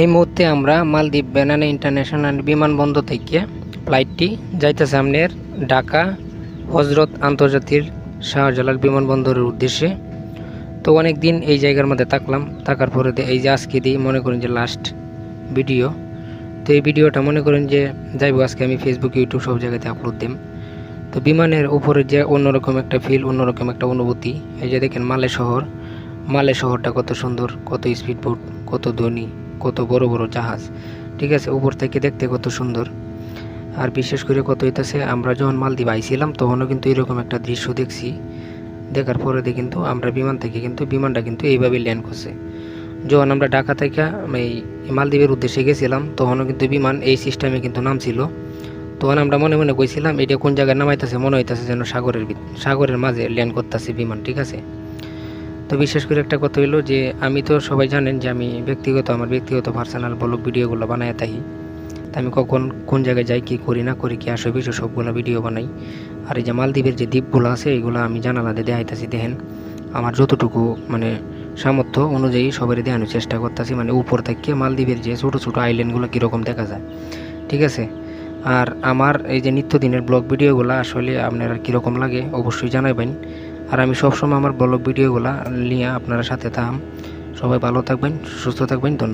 এই মুহূর্তে আমরা মালদ্বীপ বেনানা ইন্টারন্যাশনাল বিমানবন্দর থেকে ফ্লাইটটি যাইতেছে আপনার ঢাকা হজরত আন্তর্জাতিক শাহজালাল বিমানবন্দরের উদ্দেশ্যে। তো অনেক দিন এই জায়গার মধ্যে থাকার পরে এই যে আজকে দিই মনে করেন যে লাস্ট ভিডিও। তো এই ভিডিওটা মনে করেন যে যাইব আজকে আমি ফেসবুক ইউটিউব সব জায়গাতে আপলোড দিম। তো বিমানের উপরে যে অন্যরকম একটা ফিল, অন্যরকম একটা অনুভূতি। এই যে দেখেন মালে শহরটা কত সুন্দর, কত স্পিড বোট, কত ধনী, কত বড় বড় জাহাজ, ঠিক আছে, উপর থেকে দেখতে কত সুন্দর। আর বিশেষ করে কত হইতেছে আমরা যখন মালদ্বীপ আইছিলাম তখনও কিন্তু এরকম একটা দৃশ্য দেখছি। দেখার পরে কিন্তু আমরা বিমানটা কিন্তু এইভাবে ল্যান্ড করছে। যখন আমরা ঢাকা থেকে এই মালদ্বীপের উদ্দেশ্যে গেছিলাম তখনও কিন্তু বিমান এই সিস্টেমে কিন্তু নামছিল। তখন আমরা মনে মনে কইছিলাম এটা কোন জায়গায় নামাইতেছে, মনে হইতেছে যেন সাগরের মাঝে ল্যান্ড করতেছে বিমান, ঠিক আছে। তো বিশেষ করে একটা কথা হলো যে আমি তো সবাই জানেন যে আমি আমার ব্যক্তিগত পার্সোনাল ব্লগ ভিডিওগুলো বানায় থাকি। তা আমি কখন কোন জায়গায় যাই, কী করি না করি, কি আসে বিষয় সবগুলো ভিডিও বানাই। আর এই যে মালদ্বীপের যে দ্বীপগুলো আছে এইগুলো আমি জানালা দিয়ে দেখাইতেছি। দেখেন আমার যতটুকু মানে সামর্থ্য অনুযায়ী সবারই দেখানোর চেষ্টা করতেছি, মানে উপর থেকে মালদ্বীপের যে ছোটো ছোটো আইল্যান্ডগুলো কীরকম দেখা যায়, ঠিক আছে। আর আমার এই যে নিত্যদিনের ব্লগ ভিডিওগুলো আসলে আপনারা কীরকম লাগে অবশ্যই জানাবেন। আর আমি সবসময় আমার ব্লগ ভিডিওগুলো নিয়ে আপনারা সাথে থাম। সবাই ভালো থাকবেন, সুস্থ থাকবেন, ধন্যবাদ।